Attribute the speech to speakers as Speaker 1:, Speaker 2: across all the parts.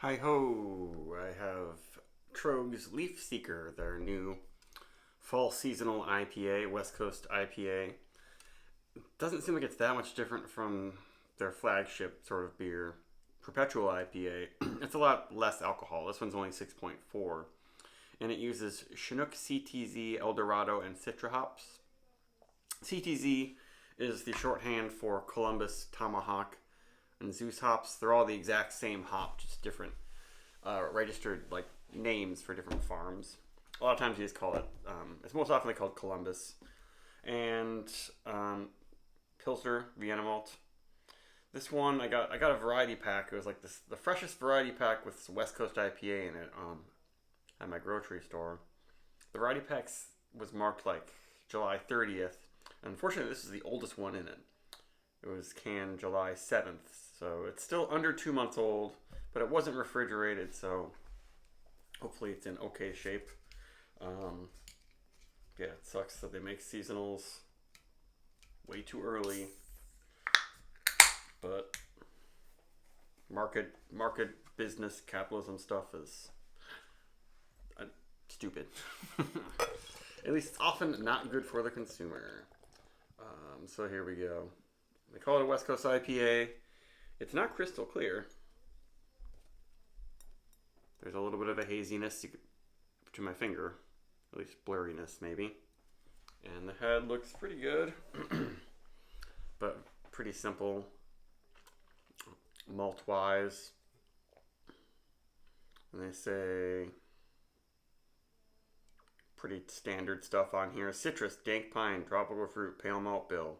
Speaker 1: Hi ho! I have Troegs Leaf Seeker, their new fall seasonal IPA, West Coast IPA. Doesn't seem like it's that much different from their flagship sort of beer, Perpetual IPA. It's a lot less alcohol. This one's only 6.4, and it uses Chinook CTZ, Eldorado, and Citra hops. CTZ is the shorthand for Columbus, Tomahawk, and Zeus hops. They're all the exact same hop, just different registered like names for different farms. A lot of times you just call it. It's most often called Columbus and Pilsner Vienna malt. This one I got a variety pack. It was like the freshest variety pack with West Coast IPA in it at my grocery store. The variety packs was marked like July 30th. Unfortunately, this is the oldest one in it. It was canned July 7th, so it's still under 2 months old, but it wasn't refrigerated, so hopefully it's in okay shape. Um, yeah, it sucks that they make seasonals way too early, but market business capitalism stuff is stupid. At least it's often not good for the consumer. So here we go. They call it a West Coast IPA. It's not crystal clear. There's a little bit of a haziness to my finger, at least blurriness maybe. And the head looks pretty good, but pretty simple malt wise. And they say pretty standard stuff on here: citrus, dank pine, tropical fruit, pale malt bill.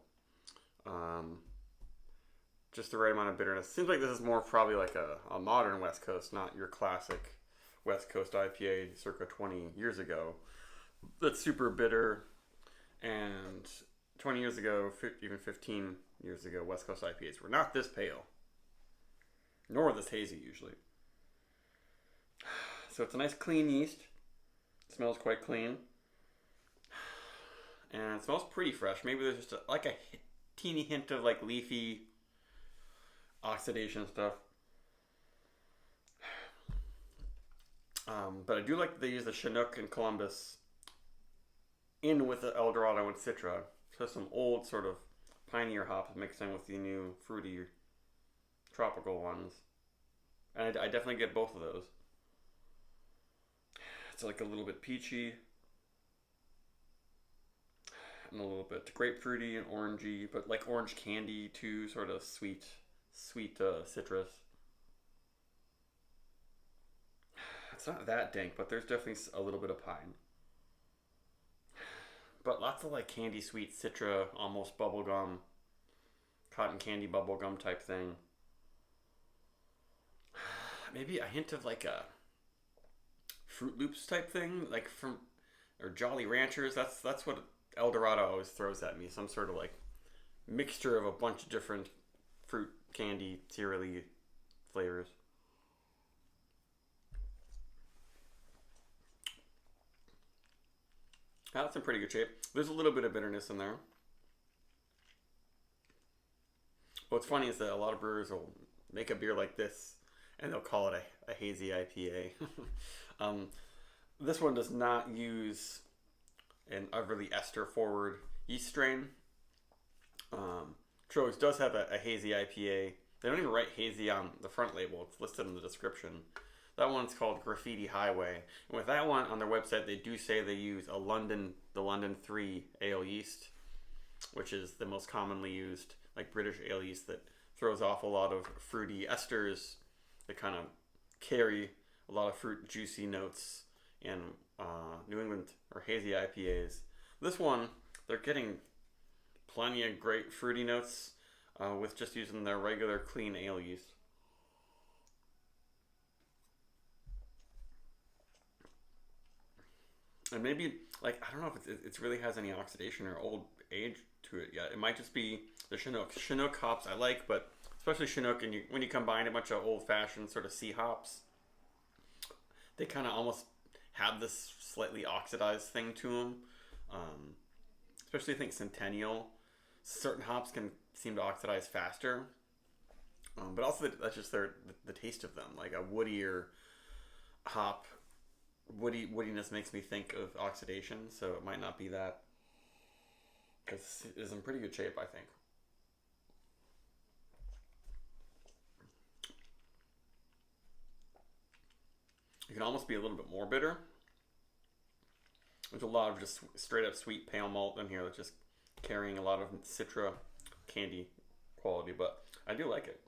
Speaker 1: Just the right amount of bitterness. Seems like this is more probably like a modern West Coast, not your classic West Coast IPA circa 20 years ago. That's super bitter. And 20 years ago, even 15 years ago, West Coast IPAs were not this pale, nor this hazy usually. So it's a nice clean yeast. It smells quite clean. And it smells pretty fresh. Maybe there's just like a teeny hint of like leafy oxidation stuff. But I do like that they use the Chinook and Columbus in with the Eldorado and Citra. So some old sort of pioneer hops mixed in with the new fruity tropical ones. And I definitely get both of those. It's like a little bit peachy and a little bit grapefruity and orangey, but like orange candy too, sort of sweet citrus. It's not that dank, but there's definitely a little bit of pine. But lots of like candy sweet citra, almost bubblegum, cotton candy bubblegum type thing. Maybe a hint of like a Fruit Loops type thing, like from or Jolly Ranchers. That's what Eldorado always throws at me. Some sort of like mixture of a bunch of different fruit candy cereally flavors. That's in pretty good shape. There's a little bit of bitterness in there. What's funny is that a lot of brewers will make a beer like this and they'll call it a hazy IPA. um, this one does not use an overly ester forward yeast strain. Troegs does have a hazy IPA. They don't even write hazy on the front label. It's listed in the description. That one's called Graffiti Highway. And with that one on their website, they do say they use the London 3 ale yeast, which is the most commonly used like British ale yeast that throws off a lot of fruity esters that kind of carry a lot of fruit juicy notes in New England or hazy IPAs. This one, they're getting plenty of great fruity notes with just using their regular clean ale yeast. And maybe like I don't know if it really has any oxidation or old age to it yet. It might just be the Chinook. Chinook hops I like, but especially Chinook, and when you combine a bunch of old fashioned sort of C hops, they kind of almost have this slightly oxidized thing to them. Um, Especially I think Centennial. Certain hops can seem to oxidize faster, But also that's just the taste of them, like a woodier hop. Woodiness makes me think of oxidation, so it might not be that. Because it's in pretty good shape, I think. It can almost be a little bit more bitter. There's a lot of just straight up sweet pale malt in here that's just carrying a lot of Citra candy quality, but I do like it.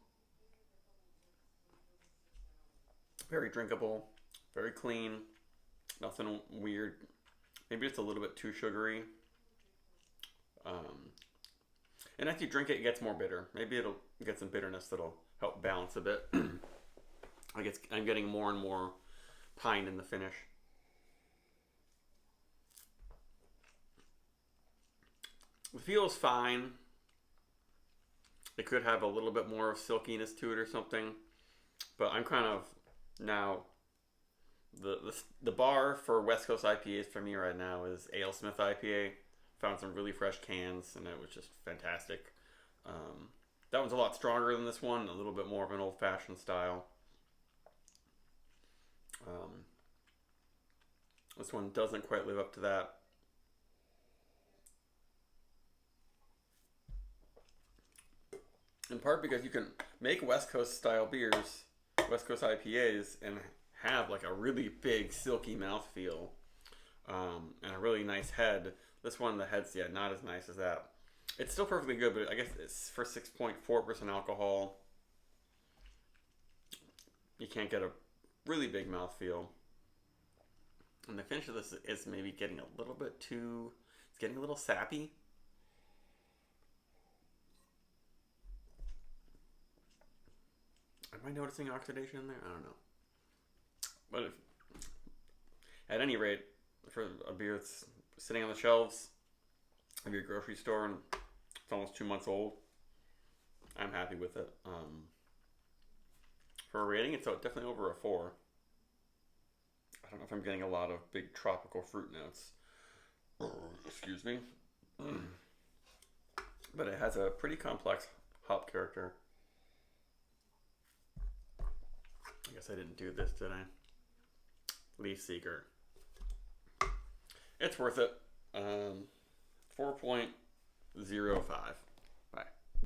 Speaker 1: Very drinkable, very clean, nothing weird. Maybe it's a little bit too sugary. Um, and as you drink it, it gets more bitter. Maybe it'll get some bitterness that'll help balance a bit. I guess I'm getting more and more pine in the finish. It feels fine. It could have a little bit more of silkiness to it or something, but I'm kind of now the bar for West Coast IPAs for me right now is AleSmith IPA. Found some really fresh cans, and it was just fantastic. That one's a lot stronger than this one, a little bit more of an old-fashioned style. This one doesn't quite live up to that. In part because you can make West Coast style beers, West Coast IPAs, and have like a really big silky mouthfeel, and a really nice head. This one, the head's not as nice as that. It's still perfectly good, but I guess it's for 6.4% alcohol. You can't get a really big mouthfeel. And the finish of this is maybe getting a little bit too... It's getting a little sappy. Am I noticing oxidation in there? I don't know. But at any rate, for a beer that's sitting on the shelves of your grocery store and it's almost 2 months old, I'm happy with it. For a rating, it's definitely over a 4. I don't know if I'm getting a lot of big tropical fruit notes. Excuse me. But it has a pretty complex hop character. I guess I didn't do this, did I? Leaf Seeker. It's worth it. 4.05.